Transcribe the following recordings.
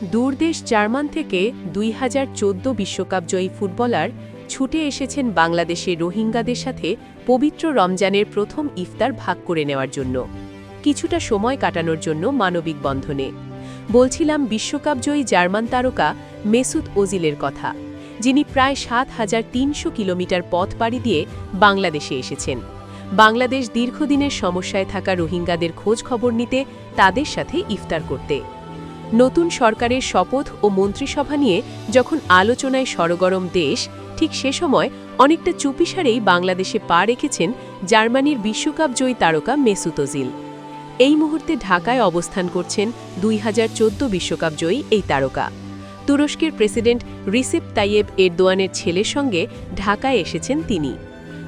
দূরদেশ German থেকে ২০১৪ বিশ্বকাপজয়ী footballer ছুটে এসেছেন বাংলাদেশের রোহিঙ্গাদের সাথে পবিত্র রমজানের প্রথম ইফতার ভাগ করে নেওয়ার জন্য, কিছুটা সময় কাটানোর জন্য মানবিক বন্ধনে। বলছিলাম বিশ্বকাপজয়ী জার্মান তারকা মেসুত ওজিলের কথা, যিনি প্রায় ৭৩০০ কিলোমিটার পথ পাড়ি দিয়ে বাংলাদেশে এসেছেন। বাংলাদেশ দীর্ঘদিনের সমস্যায় থাকা রোহিঙ্গাদের খোঁজ খবর নিতে, তাদের সাথে ইফতার করতে। নতুন সরকারের শপথ ও মন্ত্রিসভা নিয়ে যখন আলোচনায় সরগরম দেশ, ঠিক সে সময় অনেকটা চুপিসারেই বাংলাদেশে পা রেখেছেন জার্মানির বিশ্বকাপজয়ী তারকা মেসুত ওজিল। এই মুহূর্তে ঢাকায় অবস্থান করছেন ২০১৪ বিশ্বকাপজয়ী এই তারকা। তুরস্কের প্রেসিডেন্ট রিসেপ তাইয়েব এরদোয়ানের ছেলের সঙ্গে ঢাকায় এসেছেন তিনি।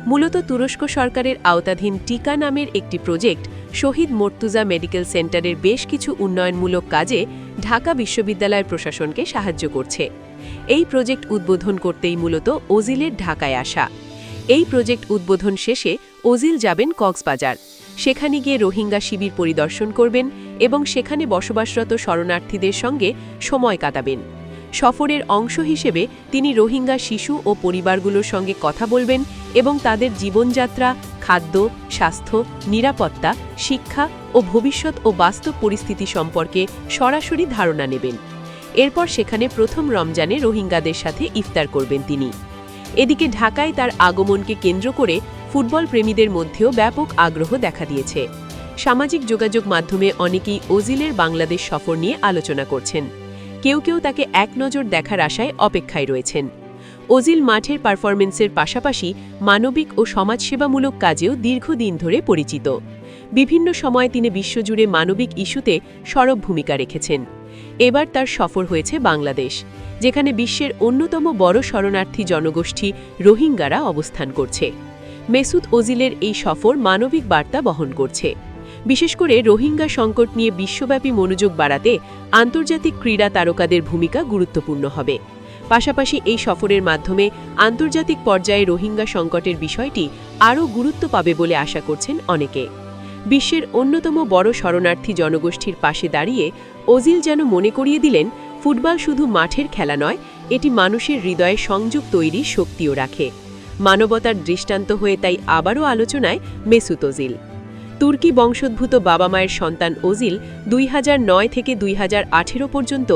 মূলত তুরস্ক সরকারের আওতাধীন টিকা নামের একটি প্রজেক্ট শহীদ মর্তুজা মেডিকেল সেন্টারের বেশ কিছু উন্নয়নমূলক কাজে ঢাকা বিশ্ববিদ্যালয় প্রশাসনকে সাহায্য করছে। এই প্রজেক্ট উদ্বোধন করতেই মূলত ওজিলের ঢাকায় আসা। এই প্রজেক্ট উদ্বোধন শেষে ওজিল যাবেন কক্সবাজার। সেখানে গিয়ে রোহিঙ্গা শিবির পরিদর্শন করবেন এবং সেখানে বসবাসরত শরণার্থীদের সঙ্গে সময় কাটাবেন। সফরের অংশ হিসেবে তিনি রোহিঙ্গা শিশু ও পরিবারগুলোর সঙ্গে কথা বলবেন এবং তাদের জীবনযাত্রা, খাদ্য, স্বাস্থ্য, নিরাপত্তা, শিক্ষা ও ভবিষ্যৎ ও বাস্তব পরিস্থিতি সম্পর্কে সরাসরি ধারণা নেবেন। এরপর সেখানে প্রথম রমজানে রোহিঙ্গাদের সাথে ইফতার করবেন তিনি। এদিকে ঢাকায় তার আগমনকে কেন্দ্র করে ফুটবল প্রেমীদের মধ্যেও ব্যাপক আগ্রহ দেখা দিয়েছে। সামাজিক যোগাযোগ মাধ্যমে অনেকেই ওজিলের বাংলাদেশ সফর নিয়ে আলোচনা করছেন। কেউ কেউ তাকে এক নজর দেখার আশায় অপেক্ষায় রয়েছেন। ওজিল মাঠের পারফরমেন্সের পাশাপাশি মানবিক ও সমাজসেবামূলক কাজেও দীর্ঘদিন ধরে পরিচিত। বিভিন্ন সময় তিনি বিশ্বজুড়ে মানবিক ইস্যুতে সরব ভূমিকা রেখেছেন। এবার তার সফর হয়েছে বাংলাদেশ, যেখানে বিশ্বের অন্যতম বড় শরণার্থী জনগোষ্ঠী রোহিঙ্গারা অবস্থান করছে। মেসুত ওজিলের এই সফর মানবিক বার্তা বহন করছে। বিশেষ করে রোহিঙ্গা সংকট নিয়ে বিশ্বব্যাপী মনোযোগ বাড়াতে আন্তর্জাতিক ক্রীড়া তারকাদের ভূমিকা গুরুত্বপূর্ণ হবে। পাশাপাশি এই সফরের মাধ্যমে আন্তর্জাতিক পর্যায়ে রোহিঙ্গা সংকটের বিষয়টি আরও গুরুত্ব পাবে বলে আশা করছেন অনেকে। বিশ্বের অন্যতম বড় শরণার্থী জনগোষ্ঠীর পাশে দাঁড়িয়ে ওজিল যেন মনে করিয়ে দিলেন, ফুটবল শুধু মাঠের খেলা নয়, এটি মানুষের হৃদয়ে সংযোগ তৈরির শক্তিও রাখে। মানবতার দৃষ্টান্ত হয়ে তাই আবারও আলোচনায় মেসুত ওজিল। তুর্কি বংশোদ্ভূত বাবা মায়ের সন্তান ওজিল ২০০৯ থেকে ২০১৮ পর্যন্ত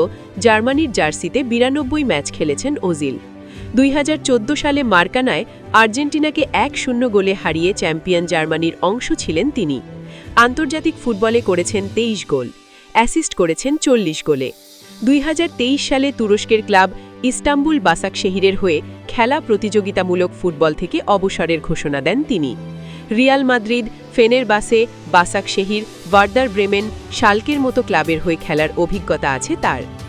জার্মানির জার্সিতে ৯২ ম্যাচ খেলেছেন ওজিল। ২০১৪ সালে মার্কানায় আর্জেন্টিনাকে ১-০ গোলে হারিয়ে চ্যাম্পিয়ন জার্মানির অংশ ছিলেন তিনি। আন্তর্জাতিক ফুটবলে করেছেন ২৩ গোল, অ্যাসিস্ট করেছেন ৪০ গোলে। ২০২৩ সালে তুরস্কের ক্লাব ইস্তাম্বুল বাসাকশেহিরের হয়ে খেলা প্রতিযোগিতামূলক ফুটবল থেকে অবসরের ঘোষণা দেন তিনি। রিয়াল মাদ্রিদ, ফেনেরবাসে, বাসাকশেহির, ভার্দার ব্রেমেন, শালকের মতো ক্লাবের হয়ে খেলার অভিজ্ঞতা আছে তার।